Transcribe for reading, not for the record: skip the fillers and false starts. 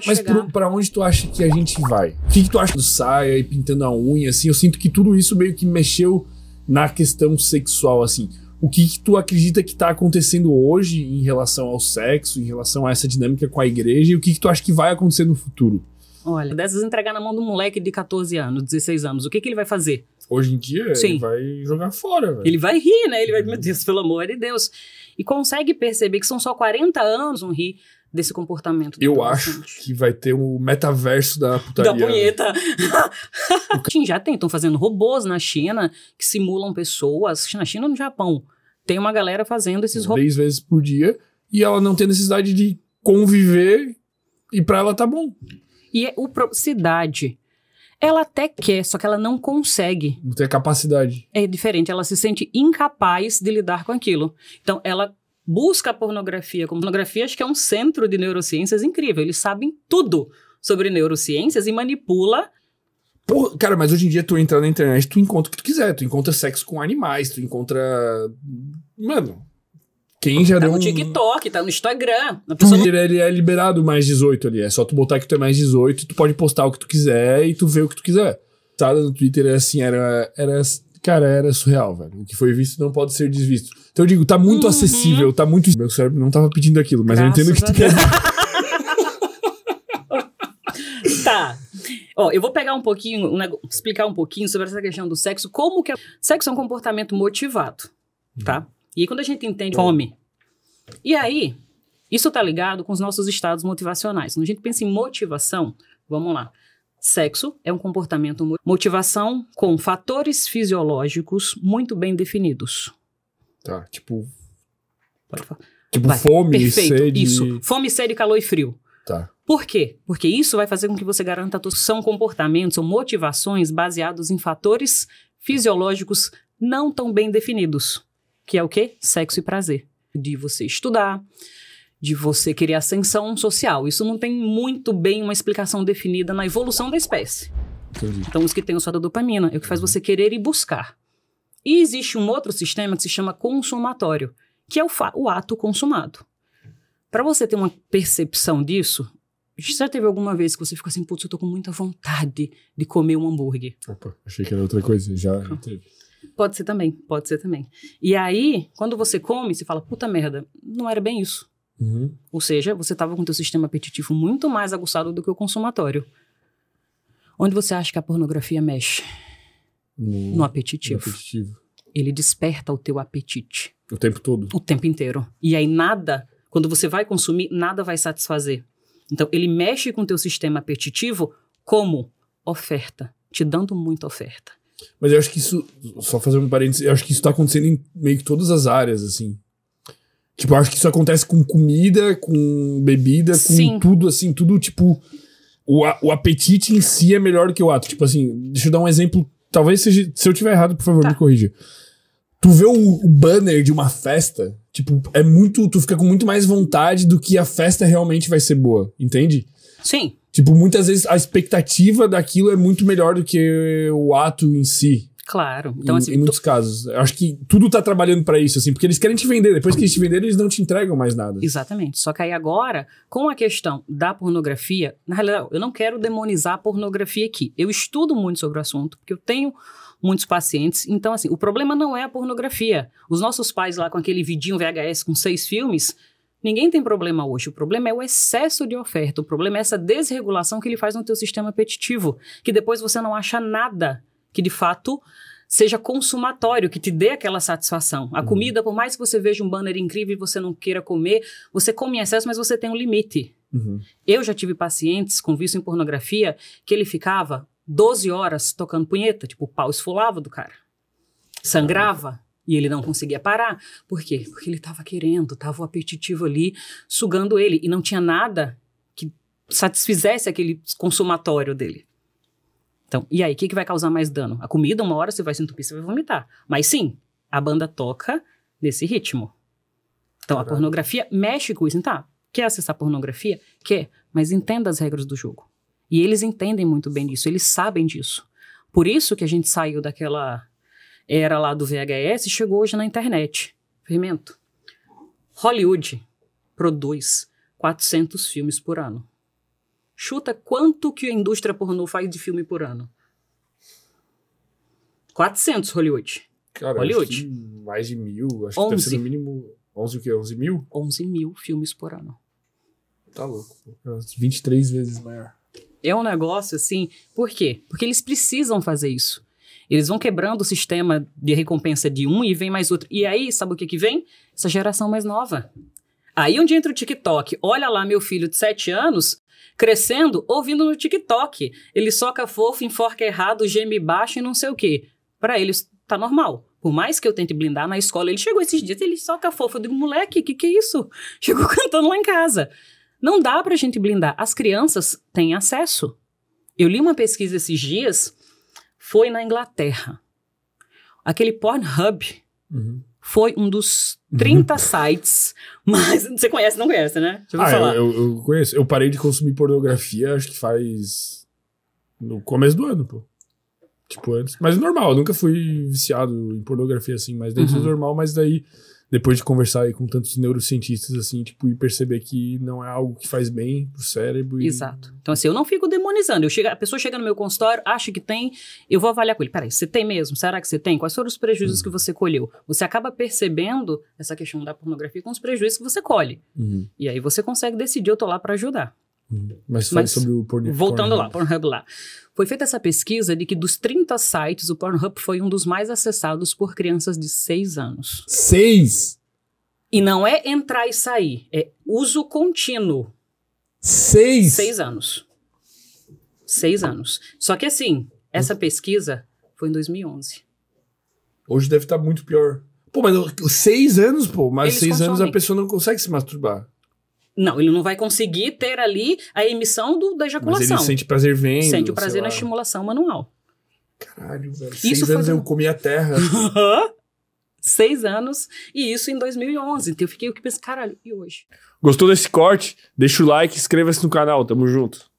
Mas pra onde tu acha que a gente vai? O que tu acha do saia e pintando a unha, assim? Eu sinto que tudo isso meio que mexeu na questão sexual, assim. O que tu acredita que tá acontecendo hoje em relação ao sexo, em relação a essa dinâmica com a igreja, e o que tu acha que vai acontecer no futuro? Olha, dessas entregar na mão de um moleque de 14 anos, 16 anos, o que ele vai fazer? Hoje em dia, Sim. Ele vai jogar fora, velho. Ele vai rir, né? Ele vai, meu Deus, pelo amor de Deus. E consegue perceber que são só 40 anos não rir desse comportamento. Eu acho que vai ter o metaverso da putaria. Da punheta. Já tem, estão fazendo robôs na China que simulam pessoas. Na China ou no Japão. Tem uma galera fazendo esses robôs. 3 vezes por dia. E ela não tem necessidade de conviver. E pra ela tá bom. E cidade. Ela até quer, só que ela não consegue. Não tem capacidade. É diferente, ela se sente incapaz de lidar com aquilo. Então, ela busca a pornografia. Como pornografia, acho que é um centro de neurociências incrível. Eles sabem tudo sobre neurociências e manipula. Pô, cara, mas hoje em dia tu entra na internet, tu encontra o que tu quiser. Tu encontra sexo com animais, tu encontra... Mano, quem já tá deu no TikTok, tá no Instagram. A pessoa ele é liberado mais 18 ali. É só tu botar que tu é mais 18 e tu pode postar o que tu quiser e tu vê o que tu quiser. Tá, no Twitter é assim, cara, era surreal, velho. O que foi visto não pode ser desvisto. Então eu digo, tá muito acessível, tá muito... Meu cérebro não tava pedindo aquilo, mas graças eu entendo o que tu quer dizer. Tá. Ó, eu vou pegar um pouquinho, explicar um pouquinho sobre essa questão do sexo. Como que sexo é um comportamento motivado, tá? E aí quando a gente entende fome. E aí, isso tá ligado com os nossos estados motivacionais. Quando a gente pensa em motivação, vamos lá. Sexo é um comportamento motivação com fatores fisiológicos muito bem definidos. Tá, tipo... Pode falar. Tipo fome, perfeito, sede... Isso, fome, sede, calor e frio. Tá. Por quê? Porque isso vai fazer com que você garanta são comportamentos, são motivações baseados em fatores fisiológicos não tão bem definidos. Que é o quê? Sexo e prazer. De você estudar, de você querer ascensão social. Isso não tem muito bem uma explicação definida na evolução da espécie. Entendi. Então, os que tem o só da dopamina é o que faz você querer e buscar. E existe um outro sistema que se chama consumatório, que é o ato consumado. Para você ter uma percepção disso, já teve alguma vez que você ficou assim, putz, eu tô com muita vontade de comer um hambúrguer. Opa, achei que era outra coisa, já teve. Pode ser também, pode ser também. E aí, quando você come, você fala, puta merda, não era bem isso. Uhum. Ou seja, você estava com o teu sistema apetitivo muito mais aguçado do que o consumatório. Onde você acha que a pornografia mexe? No apetitivo. No apetitivo. Ele desperta o teu apetite. O tempo todo? O tempo inteiro. E aí nada, quando você vai consumir, nada vai satisfazer. Então, ele mexe com o teu sistema apetitivo como oferta, te dando muita oferta. Mas eu acho que isso, só fazer um parênteses, eu acho que isso tá acontecendo em meio que todas as áreas, assim. Tipo, eu acho que isso acontece com comida, com bebida, com Sim. tudo, assim, tudo, tipo... O apetite em si é melhor do que o ato. Tipo assim, deixa eu dar um exemplo, talvez seja... Se eu tiver errado, por favor, me corrija. Tu vê o banner de uma festa, tipo, é muito... Tu fica com muito mais vontade do que a festa realmente vai ser boa, entende? Sim. Tipo, muitas vezes a expectativa daquilo é muito melhor do que o ato em si. Claro. Então, assim, em muitos casos. Eu acho que tudo tá trabalhando pra isso, assim, porque eles querem te vender. Depois que eles te venderem, eles não te entregam mais nada. Exatamente. Só que aí agora, com a questão da pornografia, na realidade, eu não quero demonizar a pornografia aqui. Eu estudo muito sobre o assunto, porque eu tenho muitos pacientes. Então, assim, o problema não é a pornografia. Os nossos pais lá com aquele vidinho VHS com 6 filmes, ninguém tem problema hoje. O problema é o excesso de oferta. O problema é essa desregulação que ele faz no teu sistema apetitivo, que depois você não acha nada que, de fato, seja consumatório, que te dê aquela satisfação. A comida, por mais que você veja um banner incrível e você não queira comer, você come em excesso, mas você tem um limite. Uhum. Eu já tive pacientes com vício em pornografia que ele ficava 12 horas tocando punheta, tipo, o pau esfolava do cara. Sangrava. E ele não conseguia parar. Por quê? Porque ele estava querendo, estava o apetitivo ali sugando ele. E não tinha nada que satisfizesse aquele consumatório dele. Então, e aí, o que vai causar mais dano? A comida, uma hora você vai se entupir, você vai vomitar. Mas sim, a banda toca nesse ritmo. Então, a pornografia mexe com isso. Tá, quer acessar pornografia? Quer, mas entenda as regras do jogo. E eles entendem muito bem disso, eles sabem disso. Por isso que a gente saiu daquela era lá do VHS e chegou hoje na internet. Fermento. Hollywood produz 400 filmes por ano. Chuta quanto que a indústria pornô faz de filme por ano? 400, Hollywood. Cara, Hollywood. acho que mais de 1000. Acho que deve ser no mínimo 11 o quê? 11 mil? 11 mil filmes por ano. Tá louco. 23 vezes maior. É um negócio assim... Por quê? Porque eles precisam fazer isso. Eles vão quebrando o sistema de recompensa de um e vem mais outro. E aí, sabe o que vem? Essa geração mais nova. Aí onde entra o TikTok. Olha lá meu filho de 7 anos crescendo, ouvindo no TikTok. Ele soca fofo, enforca errado, geme baixo e não sei o quê. Pra eles tá normal. Por mais que eu tente blindar na escola, ele chegou esses dias, ele soca fofo. Eu digo, moleque, que é isso? Chegou cantando lá em casa. Não dá pra gente blindar. As crianças têm acesso. Eu li uma pesquisa esses dias, foi na Inglaterra. Aquele Pornhub foi um dos 30 sites, mas você conhece, não conhece, né? Deixa eu falar. Eu conheço. Eu parei de consumir pornografia, acho que faz no começo do ano, pô. Tipo, antes. Mas normal, eu nunca fui viciado em pornografia, assim, mas dentro do normal, mas daí, depois de conversar aí com tantos neurocientistas, assim, tipo, e perceber que não é algo que faz bem pro cérebro. Exato. Então, assim, eu não fico demonizando. A pessoa chega no meu consultório, acha que tem, eu vou avaliar com ele. Peraí, você tem mesmo? Será que você tem? Quais foram os prejuízos que você colheu? Você acaba percebendo essa questão da pornografia com os prejuízos que você colhe. E aí você consegue decidir, eu tô lá pra ajudar. Mas fale sobre o Pornhub. Voltando lá, Pornhub lá. Foi feita essa pesquisa de que dos 30 sites, o Pornhub foi um dos mais acessados por crianças de 6 anos. 6? E não é entrar e sair, é uso contínuo. 6? 6 anos. 6 anos. Só que assim, essa pesquisa foi em 2011. Hoje deve estar muito pior. Pô, mas 6 anos, pô. Mas 6 anos a pessoa não consegue se masturbar. Não, ele não vai conseguir ter ali a emissão da ejaculação. Mas ele sente prazer vendo. Sente o prazer na estimulação manual. Caralho, velho. 6 anos eu comi a terra. 6 anos, e isso em 2011. Então eu fiquei pensando, caralho, e hoje? Gostou desse corte? Deixa o like, inscreva-se no canal. Tamo junto.